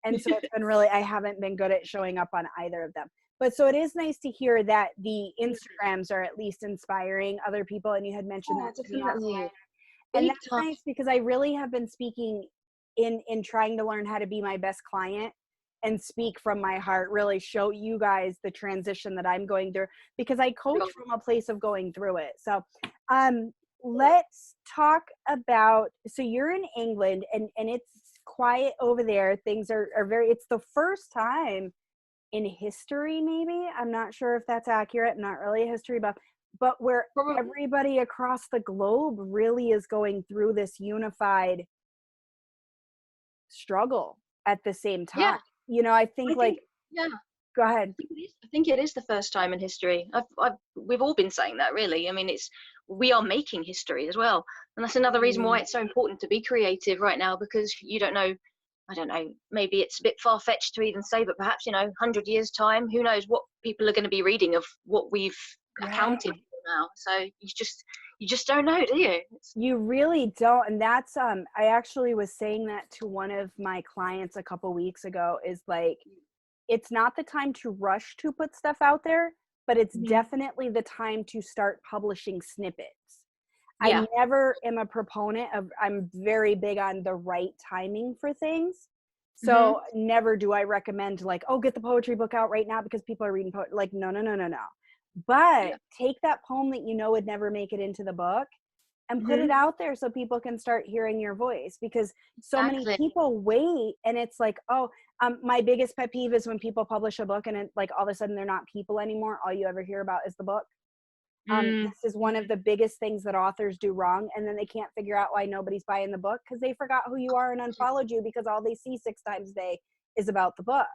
And so it's been really, I haven't been good at showing up on either of them. But so it is nice to hear that the Instagrams are at least inspiring other people. And you had mentioned that to me offline. And that's nice because I really have been speaking in trying to learn how to be my best client and speak from my heart, really show you guys the transition that I'm going through, because I coach from a place of going through it. So let's talk about, so you're in England and it's quiet over there. Things are very, it's the first time in history, maybe, I'm not sure if that's accurate, I'm not really a history buff, but where everybody across the globe really is going through this unified struggle at the same time. You know, I think go ahead. I think it is the first time in history. We've all been saying that, really. I mean, we are making history as well, and that's another reason why it's so important to be creative right now, because you don't know. I don't know. Maybe it's a bit far-fetched to even say, but perhaps 100 years time, who knows what people are going to be reading of what we've accounted for now. So you just don't know, do you? You really don't. And that's I actually was saying that to one of my clients a couple weeks ago, is like, it's not the time to rush to put stuff out there, but it's Mhm. definitely the time to start publishing snippets. Yeah. I never am a proponent of, I'm very big on the right timing for things. Mhm. So never do I recommend like, oh, get the poetry book out right now because people are reading poetry. Like, no, no, no, no, no. But Yeah. take that poem that you know would never make it into the book and put it Mhm. out there so people can start hearing your voice, because so many Exactly. people wait and it's like, oh, my biggest pet peeve is when people publish a book and it, like all of a sudden they're not people anymore. All you ever hear about is the book. Mm. This is one of the biggest things that authors do wrong, and then they can't figure out why nobody's buying the book because they forgot who you are and unfollowed you because all they see 6 times a day is about the book.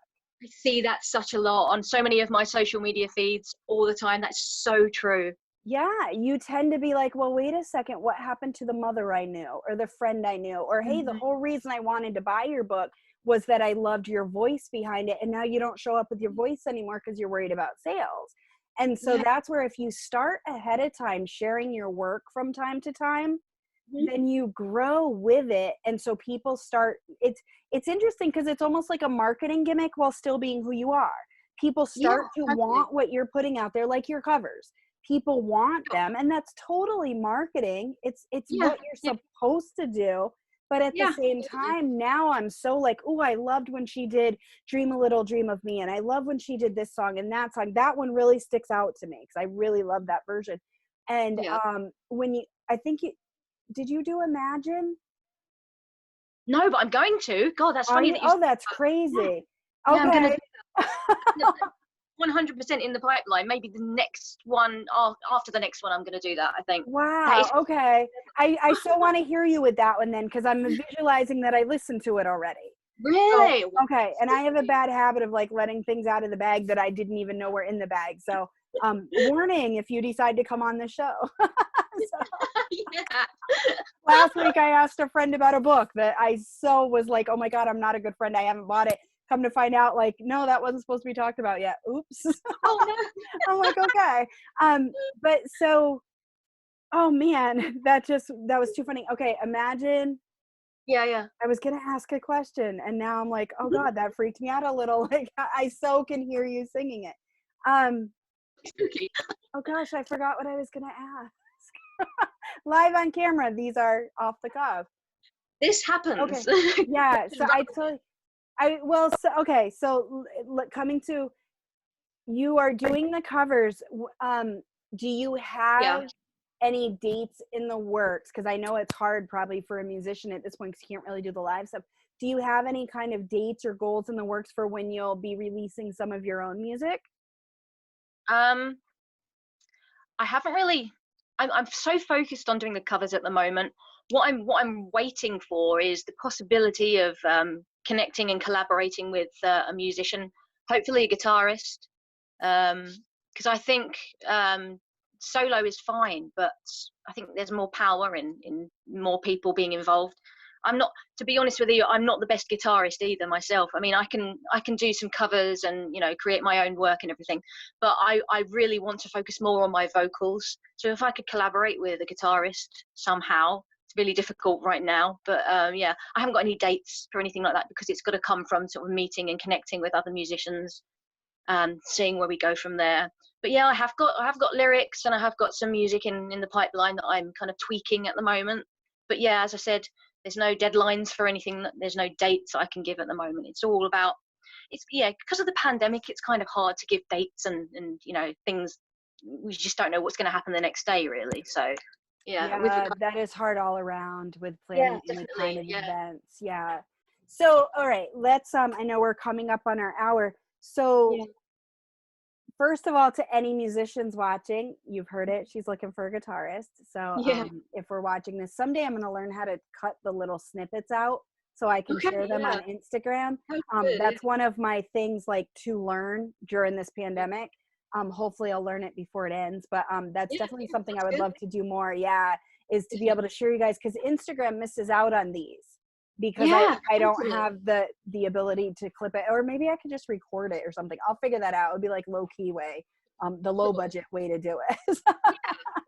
I see that such a lot on so many of my social media feeds all the time. That's so true. Yeah, you tend to be like, well, wait a second, what happened to the mother I knew or the friend I knew? Or, hey, the Mhm. whole reason I wanted to buy your book was that I loved your voice behind it. And now you don't show up with your voice anymore because you're worried about sales. And so Yeah. that's where, if you start ahead of time sharing your work from time to time, Mhm. then you grow with it. And so people start, it's interesting because it's almost like a marketing gimmick while still being who you are. People Yeah, start to totally. want what you're putting out there, like your covers. People want them, and that's totally marketing. It's Yeah. what Yeah. you're supposed to do. But at the Yeah. same Totally. time, now I'm so like, oh, I loved when she did Dream a Little Dream of Me, and I love when she did this song and that song. That one really sticks out to me because I really love that version. And Yeah. when you, I think you, did you do Imagine? No, but I'm going to. God, that's Are funny you? that you said Oh, that's that. Yeah. crazy. Yeah, I'm gonna Okay. do that. 100% in the pipeline. Maybe the next one, after the next one, I'm gonna do that. I think that is Wow. Okay. I so want to hear you with that one then, because I'm visualizing that I listened to it already. So, really. Wow, okay. And I have a seriously. bad habit of like letting things out of the bag that I didn't even know were in the bag. So, warning if you decide to come on the show. So, Yeah. last week I asked a friend about a book that I so was like, oh my God, I'm not a good friend. I haven't bought it. Come to find out, like, no, that wasn't supposed to be talked about yet. Oops. Oh no. I'm like, okay. But so, oh man, that was too funny. Okay, imagine Yeah, yeah. I was gonna ask a question and now I'm like, oh God, that freaked me out a little. Like I so can hear you singing it. Um, Spooky. oh gosh, I forgot what I was gonna ask. Live on camera, these are off the cuff. This happens. Okay. Yeah, so I totally I well, so okay, so coming to, you are doing the covers. Do you Yeah. have any dates in the works? Because I know it's hard probably for a musician at this point because you can't really do the live stuff. Do you have any kind of dates or goals in the works for when you'll be releasing some of your own music? Um, I haven't really. I'm so focused on doing the covers at the moment. What I'm waiting for is the possibility of connecting and collaborating with a musician, hopefully a guitarist. Because I think solo is fine, but I think there's more power in more people being involved. I'm not, to be honest with you, I'm not the best guitarist either myself. I mean, I can do some covers and create my own work and everything, but I really want to focus more on my vocals. So if I could collaborate with a guitarist somehow, it's really difficult right now. But yeah, I haven't got any dates for anything like that because it's got to come from sort of meeting and connecting with other musicians, seeing where we go from there. But yeah, I have got lyrics and I have got some music in the pipeline that I'm kind of tweaking at the moment. But yeah, as I said, there's no deadlines for anything. There's no dates I can give at the moment. It's all about, it's, yeah, because of the pandemic, it's kind of hard to give dates and things. We just don't know what's going to happen the next day, really. So yeah, with the Yeah, that is hard all around with yeah, planning any kind definitely, of yeah, events. Yeah. So, all right, let's I know we're coming up on our hour. So, yeah, first of all, to any musicians watching, you've heard it. She's looking for a guitarist. So, yeah. if we're watching this someday, I'm going to learn how to cut the little snippets out so I can Okay, share them yeah, on Instagram. oh, good. That's one of my things like to learn during this pandemic. Hopefully, I'll learn it before it ends. But that's Yeah, definitely yeah, something I that's would good. love to do more. Yeah, is to be able Definitely. to share you guys because Instagram misses out on these because Yeah, I don't totally. have the ability to clip it, or maybe I could just record it or something. I'll figure that out. It would be like low key way, the low Sure. budget way to do it. Yeah,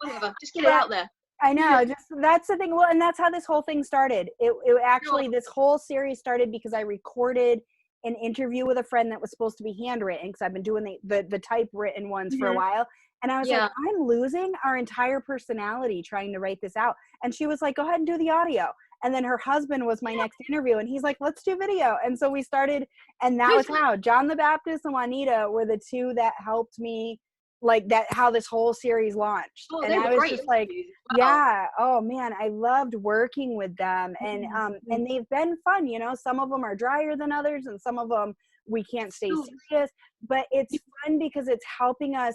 whatever. Just get it But out there. I know, just that's the thing. Well, and that's how this whole thing started. It Sure. actually, this whole series started because I recorded an interview with a friend that was supposed to be handwritten, because I've been doing the typewritten ones for a while. And I was like, I'm losing our entire personality trying to write this out. And she was like, go ahead and do the audio. And then her husband was my next interview, and he's like, let's do video. And so we started, and that was how John the Baptist and Juanita were the two that helped me, like that, how this whole series launched. Oh, and they I were was great just like, yeah, oh man, I loved working with them. And they've been fun, you know. Some of them are drier than others, and some of them we can't stay serious, but it's fun because it's helping us.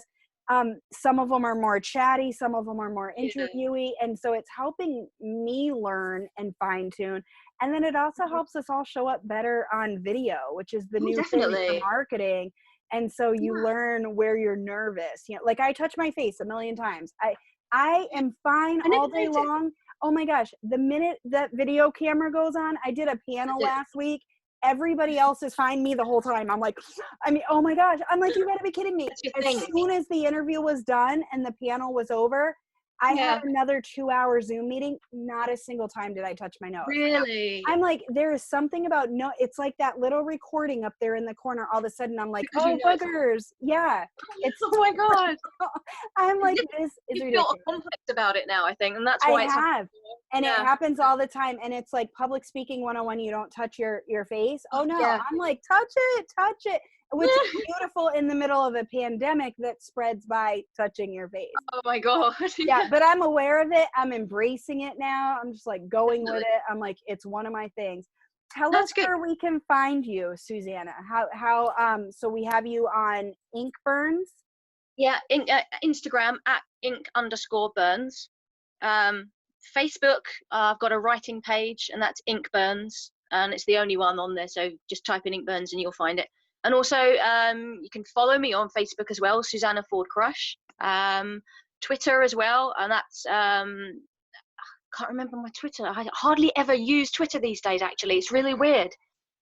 Some of them are more chatty, some of them are more interviewee, and so it's helping me learn and fine tune. And then it also helps us all show up better on video, which is the new thing for marketing. And so you learn where you're nervous. You know, like I touch my face a million times. I am fine all day long. Oh my gosh, the minute that video camera goes on, I did a panel last week. Everybody else is fine, me the whole time. I'm like, I mean, oh my gosh. I'm like, you gotta be kidding me. As soon as the interview was done and the panel was over, I had another 2-hour Zoom meeting. Not a single time did I touch my nose. Really? I'm like, there is something about it's like that little recording up there in the corner. All of a sudden I'm like, oh, boogers. Yeah. It's oh my God. I'm like, this is ridiculous. You feel complex about it now, I think. And that's why I have. And it happens all the time. And it's like public speaking 101, you don't touch your face. Oh no. I'm like, touch it. Which is beautiful in the middle of a pandemic that spreads by touching your face. Oh my God. Yeah, but I'm aware of it. I'm embracing it now. I'm just like going with it. I'm like, it's one of my things. Tell us where we can find you, Susannah. So we have you on Ink Burns. Yeah, Instagram at ink_burns. Facebook, I've got a writing page, and that's Ink Burns, and it's the only one on there. So just type in Ink Burns and you'll find it. And also, you can follow me on Facebook as well, Susannah Ford Crush. Twitter as well, and that's can't remember my Twitter. I hardly ever use Twitter these days. Actually, it's really weird.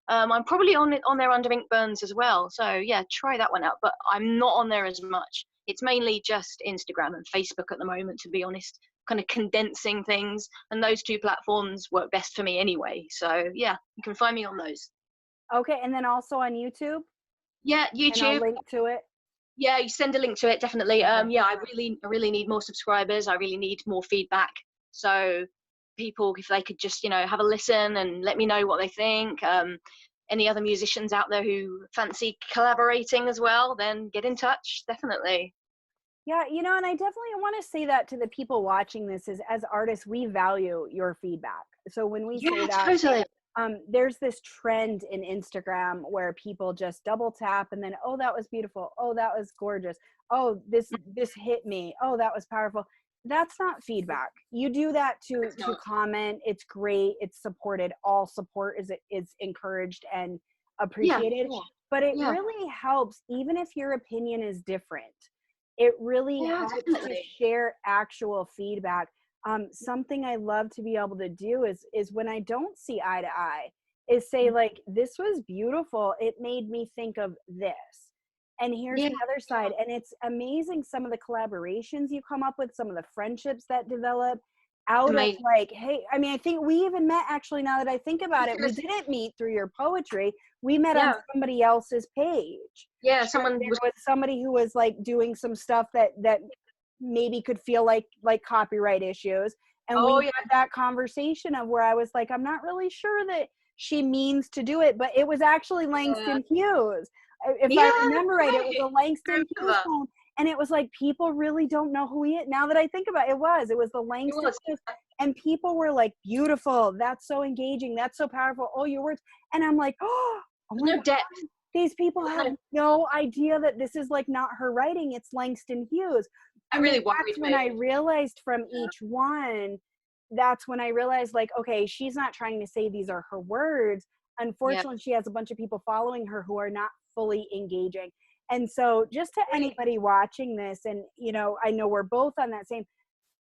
I'm probably on there under Ink Burns as well. So yeah, try that one out. But I'm not on there as much. It's mainly just Instagram and Facebook at the moment, to be honest. Kind of condensing things, and those two platforms work best for me anyway. So yeah, you can find me on those. Okay, and then also on YouTube. Yeah, YouTube. And I'll link to it. Yeah, you send a link to it, definitely. Yeah, I really need more subscribers. I really need more feedback. So people, if they could just, have a listen and let me know what they think. Any other musicians out there who fancy collaborating as well, then get in touch, definitely. Yeah, and I definitely want to say that to the people watching this is, as artists, we value your feedback. So when we say that, totally. There's this trend in Instagram where people just double tap and then, oh, that was beautiful. Oh, that was gorgeous. Oh, this hit me. Oh, that was powerful. That's not feedback. You do that to comment. It's great. It's supported. All support is encouraged and appreciated. Yeah. But it really helps, even if your opinion is different. It really helps to share actual feedback. Something I love to be able to do is when I don't see eye to eye, is say like, this was beautiful. It made me think of this. And here's the other side. And it's amazing some of the collaborations you come up with, some of the friendships that develop out of like, hey, I mean, I think we even met, actually, now that I think about it, we didn't meet through your poetry. We met on somebody else's page. Yeah, there was somebody who was like doing some stuff that maybe could feel like copyright issues. And we had that conversation of where I was like, I'm not really sure that she means to do it, but it was actually Langston Hughes. If I remember right, it was a Langston Hughes poem. And it was like, people really don't know who he is. Now that I think about it, it was the Langston Hughes. And people were like, beautiful. That's so engaging. That's so powerful. Oh, your words. And I'm like, oh my God. Depth. These people have no idea that this is like not her writing. It's Langston Hughes. And really that's when I realized from each one, that's when I realized like, okay, she's not trying to say these are her words. Unfortunately, she has a bunch of people following her who are not fully engaging. And so just to anybody watching this, and, I know we're both on that same,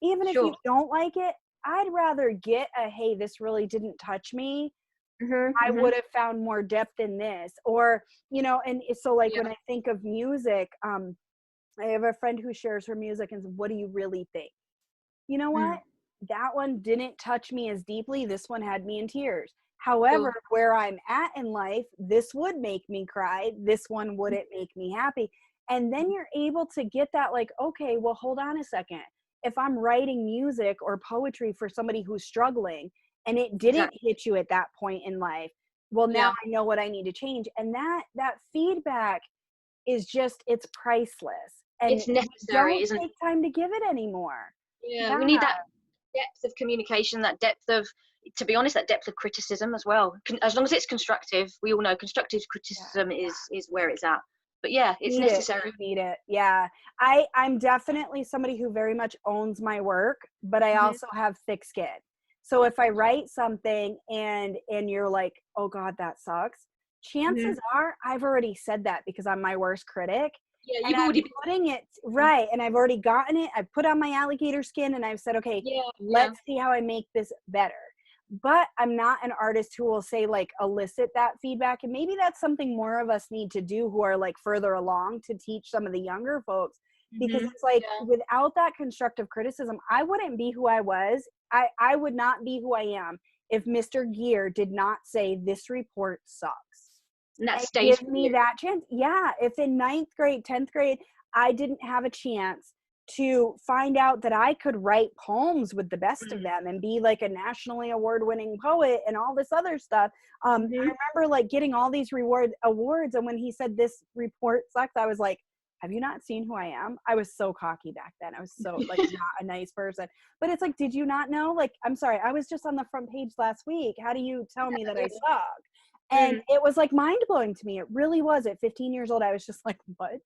even if you don't like it, I'd rather get a, hey, this really didn't touch me. I would have found more depth in this, or, and so like when I think of music, I have a friend who shares her music and says, what do you really think? You know what? That one didn't touch me as deeply. This one had me in tears. However, where I'm at in life, this would make me cry. This one wouldn't make me happy. And then you're able to get that, like, okay, well, hold on a second. If I'm writing music or poetry for somebody who's struggling and it didn't hit you at that point in life, well, now I know what I need to change. And that feedback is just, it's priceless. And it's necessary, don't isn't it? take time to give it anymore. Yeah, we need that depth of communication, that depth of, to be honest, that depth of criticism as well. As long as it's constructive, we all know constructive criticism is where it's at. But yeah, it's necessary. Need it. Yeah. I'm definitely somebody who very much owns my work, but I also have thick skin. So if I write something and you're like, oh God, that sucks, chances are I've already said that because I'm my worst critic. Yeah, And you've I'm already putting it right. And I've already gotten it. I've put on my alligator skin and I've said, okay, let's see how I make this better. But I'm not an artist who will say, like, elicit that feedback. And maybe that's something more of us need to do who are like further along, to teach some of the younger folks, because it's like, without that constructive criticism, I wouldn't be who I was. I would not be who I am if Mr. Gear did not say this report sucks. And that And stage give me that chance. Yeah. If in 9th grade, 10th grade, I didn't have a chance to find out that I could write poems with the best of them and be like a nationally award-winning poet and all this other stuff. I remember like getting all these awards. And when he said this report sucks, I was like, have you not seen who I am? I was so cocky back then. I was so like not a nice person. But it's like, did you not know? Like, I'm sorry, I was just on the front page last week. How do you tell me that I suck? And it was like mind-blowing to me. It really was. At 15 years old, I was just like, what?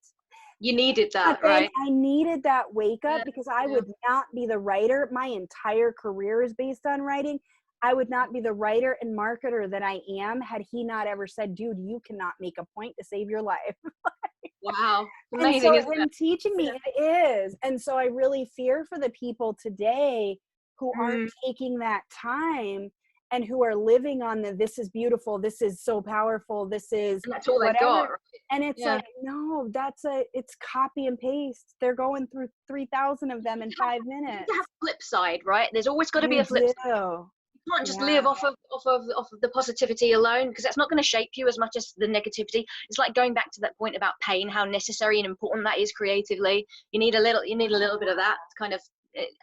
You needed that, right? I needed that wake up because I would not be the writer. My entire career is based on writing. I would not be the writer and marketer that I am had he not ever said, dude, you cannot make a point to save your life. Wow. Amazing, and so in teaching me, it is. And so I really fear for the people today who aren't taking that time and who are living on this is beautiful, this is so powerful, this is and that's all whatever. they got, right? And it's like, no, it's copy and paste. They're going through 3,000 of them in 5 minutes. You have a flip side, right? There's always got to be a flip side. You can't just live off of the positivity alone, because that's not going to shape you as much as the negativity. It's like going back to that point about pain, how necessary and important that is creatively. You need a little bit of that kind of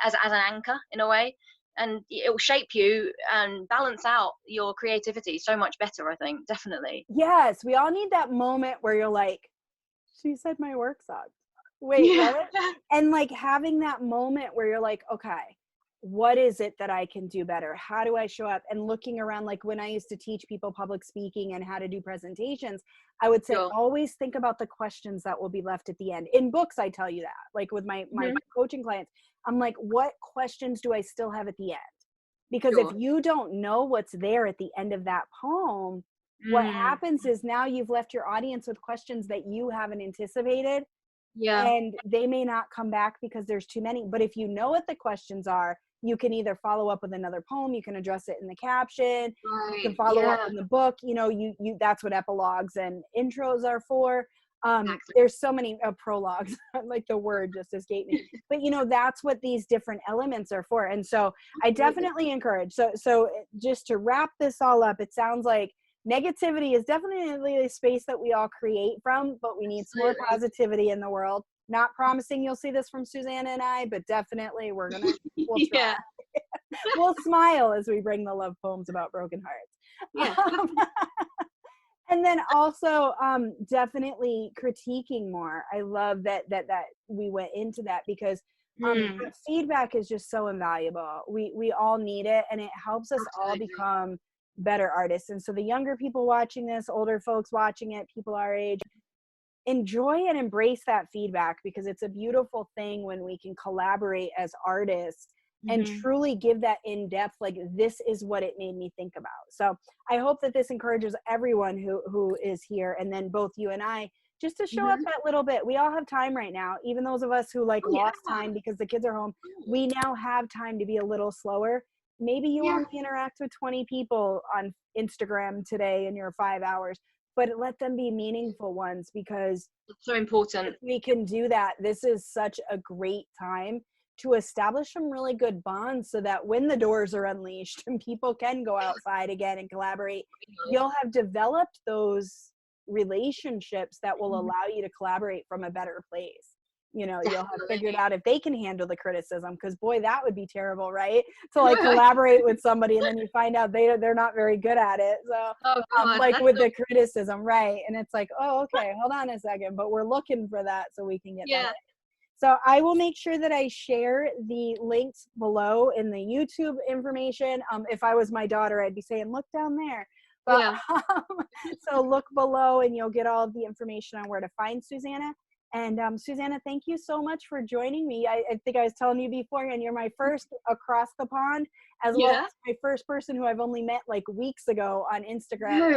as an anchor in a way. And it will shape you and balance out your creativity so much better, I think, definitely. Yes, we all need that moment where you're like, she said my work sucked. Wait, what? And like having that moment where you're like, okay, what is it that I can do better? How do I show up? And looking around, like when I used to teach people public speaking and how to do presentations, I would say, always think about the questions that will be left at the end. In books, I tell you that, like with my coaching clients, I'm like, what questions do I still have at the end? Because if you don't know what's there at the end of that poem, what happens is now you've left your audience with questions that you haven't anticipated. And they may not come back because there's too many. But if you know what the questions are, you can either follow up with another poem, you can address it in the caption, you can follow up in the book. You know, you that's what epilogues and intros are for. There's so many prologues, like the word just escaped me, but you know, that's what these different elements are for. And so I definitely encourage, so just to wrap this all up, it sounds like negativity is definitely a space that we all create from, but we need some more positivity in the world. Not promising you'll see this from Susannah and I, but definitely we'll try. We'll smile as we bring the love poems about broken hearts. And then also definitely critiquing more. I love that we went into that, because feedback is just so invaluable. We all need it, and it helps us all become better artists. And so the younger people watching this, older folks watching it, people our age, enjoy and embrace that feedback, because it's a beautiful thing when we can collaborate as artists and truly give that in-depth, like, this is what it made me think about. So I hope that this encourages everyone who is here, and then both you and I, just to show up that little bit. We all have time right now, even those of us who lost time because the kids are home. We now have time to be a little slower. Maybe you only interact with 20 people on Instagram today in your 5 hours, but let them be meaningful ones, because it's so important. if we can do that, this is such a great time to establish some really good bonds so that when the doors are unleashed and people can go outside again and collaborate, you'll have developed those relationships that will allow you to collaborate from a better place. You know, you'll have figured out if they can handle the criticism, because boy, that would be terrible, right? To like collaborate with somebody and then you find out they're not very good at it. So Oh God, like with the criticism, right? And it's like, oh, okay, hold on a second, but we're looking for that so we can get that. So I will make sure that I share the links below in the YouTube information. If I was my daughter, I'd be saying, look down there. But so look below and you'll get all of the information on where to find Susannah. And Susannah, thank you so much for joining me. I think I was telling you beforehand, you're my first across the pond, as well as my first person who I've only met like weeks ago on Instagram.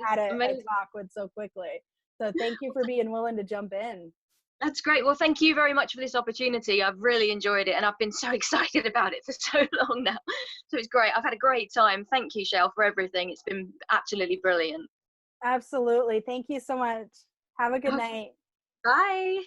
Had a talk with so quickly. So thank you for being willing to jump in. That's great. Well, thank you very much for this opportunity. I've really enjoyed it and I've been so excited about it for so long now. So it's great. I've had a great time. Thank you, Sheryl, for everything. It's been absolutely brilliant. Absolutely. Thank you so much. Have a good night. Bye.